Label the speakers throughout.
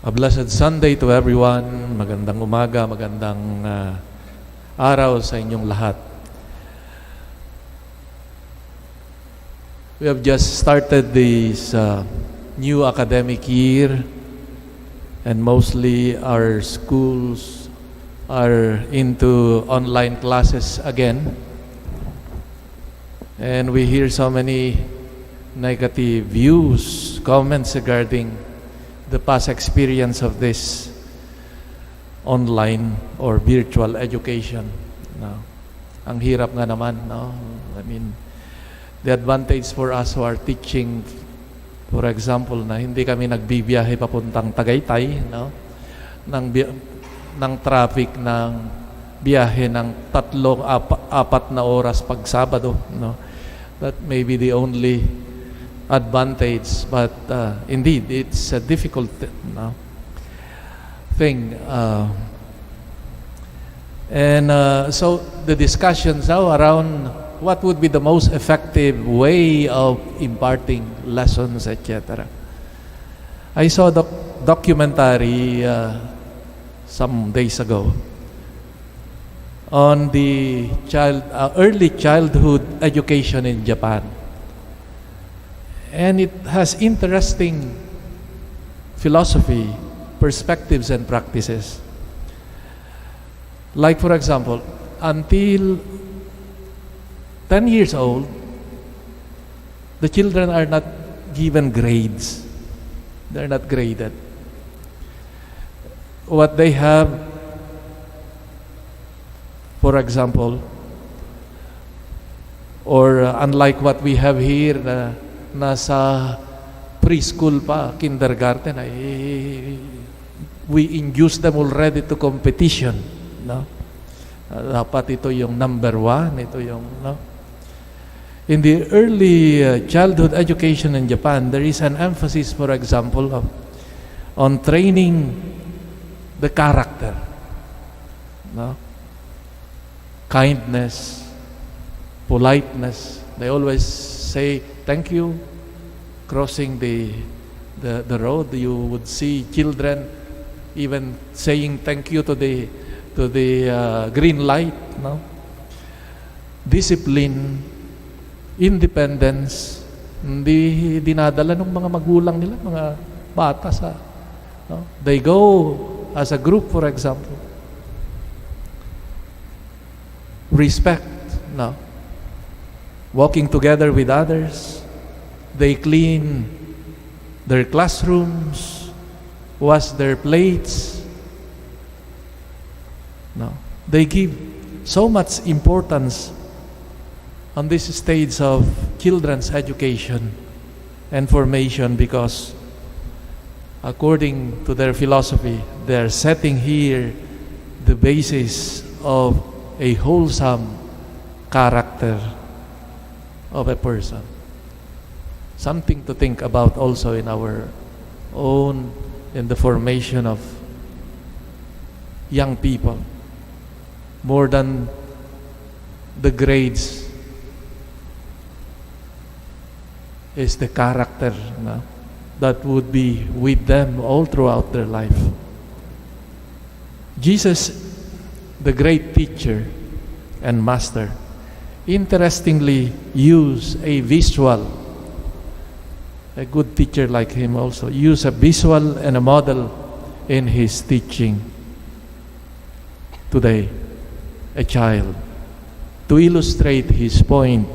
Speaker 1: A blessed Sunday to everyone. Magandang umaga, magandang araw sa inyong lahat. We have just started this new academic year, and mostly our schools are into online classes again. And we hear so many negative views, comments regarding the past experience of this online or virtual education. No? Ang hirap nga naman, no? I mean, the advantage for us who are teaching, for example, na hindi kami nagbibiyahe papuntang Tagaytay, no? ng traffic ng biyahe ng 3-4 na oras pag Sabado, no? That may be the only advantage, but indeed it's a difficult thing, and so the discussions now around what would be the most effective way of imparting lessons, etc. I saw the documentary some days ago on the early childhood education in Japan. And it has interesting philosophy, perspectives, and practices. Like, for example, until 10 years old, the children are not given grades. They're not graded. What they have, for example, or unlike what we have here, nasa preschool pa, kindergarten, we induce them already to competition, no? Dapat ito yung number 1, ito yung, no? In the early childhood education in Japan, there is an emphasis, for example, on training the character, no? Kindness, politeness. They always say thank you. Crossing the road, you would see children even saying thank you to the green light, no? Discipline, independence, hindi dinadala ng mga magulang nila, mga bata sa, no? They go as a group, for example. Respect, no? Walking together with others. They clean their classrooms, wash their plates. No, they give so much importance on this stage of children's education and formation, because according to their philosophy, they are setting here the basis of a wholesome character of a person. Something to think about also in our own, in the formation of young people. More than the grades is the character, no? That would be with them all throughout their life. Jesus, the great teacher and master, interestingly used a visual. A good teacher like him also use a visual and a model in his teaching today, a child, to illustrate his point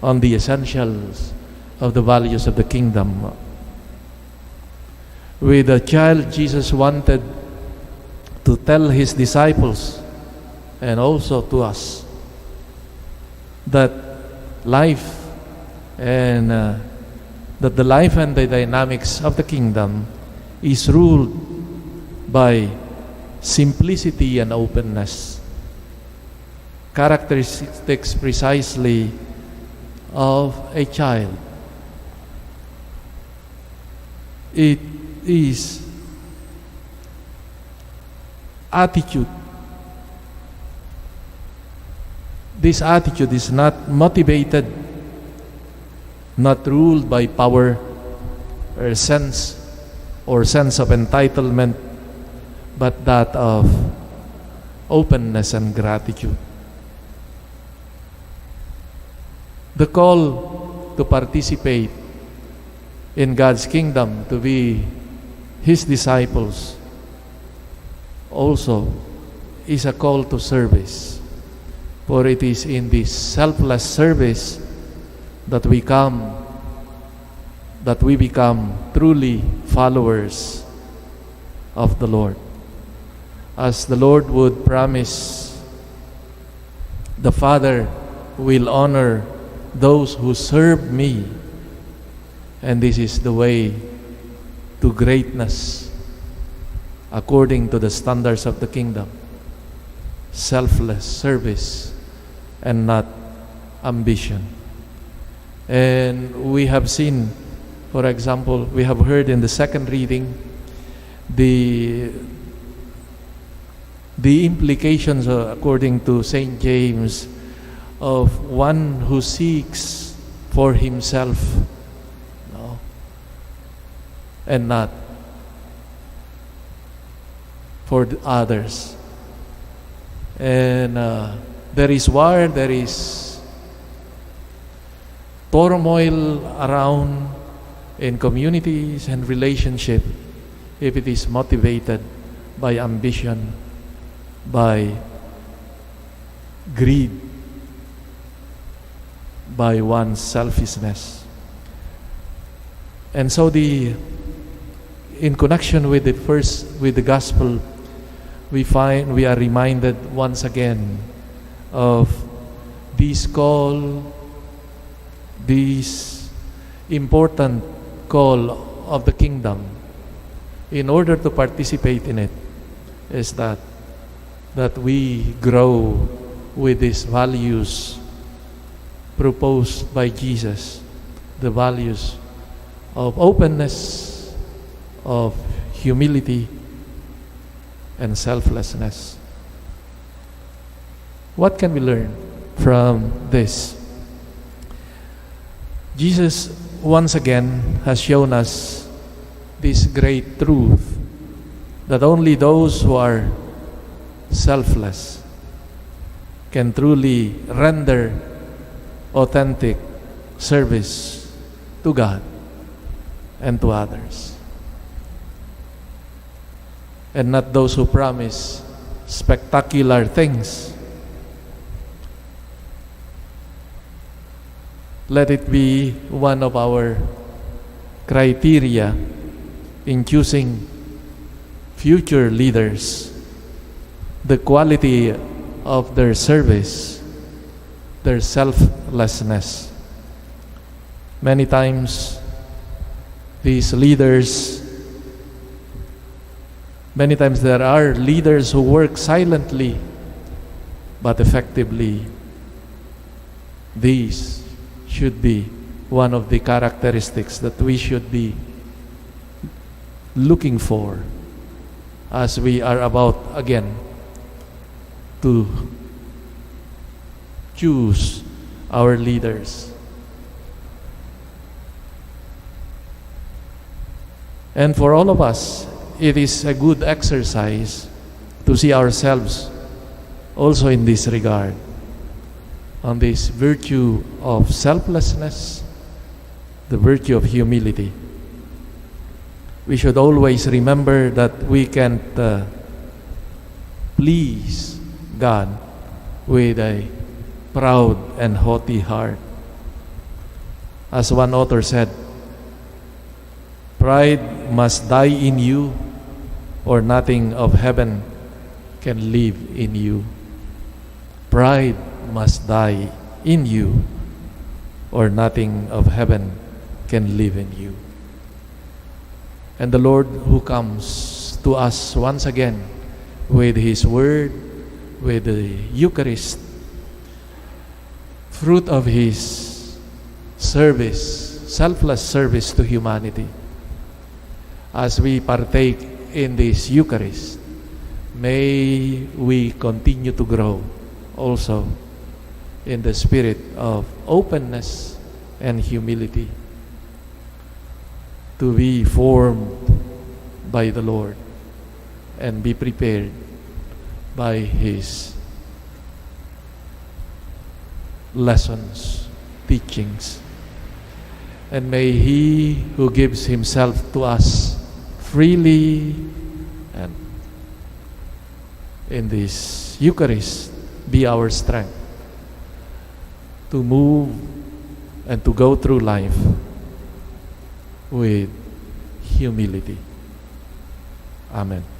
Speaker 1: on the essentials of the values of the kingdom. With a child, Jesus wanted to tell his disciples and also to us that life and that the life and the dynamics of the kingdom is ruled by simplicity and openness, characteristics precisely of a child. It is attitude. This attitude is not motivated, not ruled by power or sense or sense of entitlement, but that of openness and gratitude. The call to participate in God's kingdom, to be His disciples, also is a call to service. For it is in this selfless service that we become truly followers of the Lord. As the Lord would promise, the Father will honor those who serve me. And this is the way to greatness according to the standards of the kingdom. Selfless service and not ambition. And we have seen, for example, we have heard in the second reading the implications, according to St. James, of one who seeks for himself, no, and not for the others. And there is war, there is turmoil around in communities and relationship if it is motivated by ambition, by greed, by one's selfishness. And so in connection with the gospel, we are reminded once again of this call, this important call of the kingdom. In order to participate in it, is that we grow with these values proposed by Jesus, the values of openness, of humility, and selflessness. What can we learn from this? Jesus once again has shown us this great truth that only those who are selfless can truly render authentic service to God and to others, and not those who promise spectacular things. Let it be one of our criteria in choosing future leaders, the quality of their service, their selflessness. Many times, there are leaders who work silently, but effectively. These should be one of the characteristics that we should be looking for as we are about again to choose our leaders. And for all of us, it is a good exercise to see ourselves also in this regard, on this virtue of selflessness, the virtue of humility. We should always remember that we can't please God with a proud and haughty heart. As one author said, pride must die in you, or nothing of heaven can live in you. Pride must die in you, or nothing of heaven can live in you. And the Lord, who comes to us once again with His Word, with the Eucharist, fruit of His service, selfless service to humanity, as we partake in this Eucharist, may we continue to grow also in the spirit of openness and humility, to be formed by the Lord and be prepared by His lessons, teachings. And may He who gives Himself to us freely and in this Eucharist be our strength to move and to go through life with humility. Amen.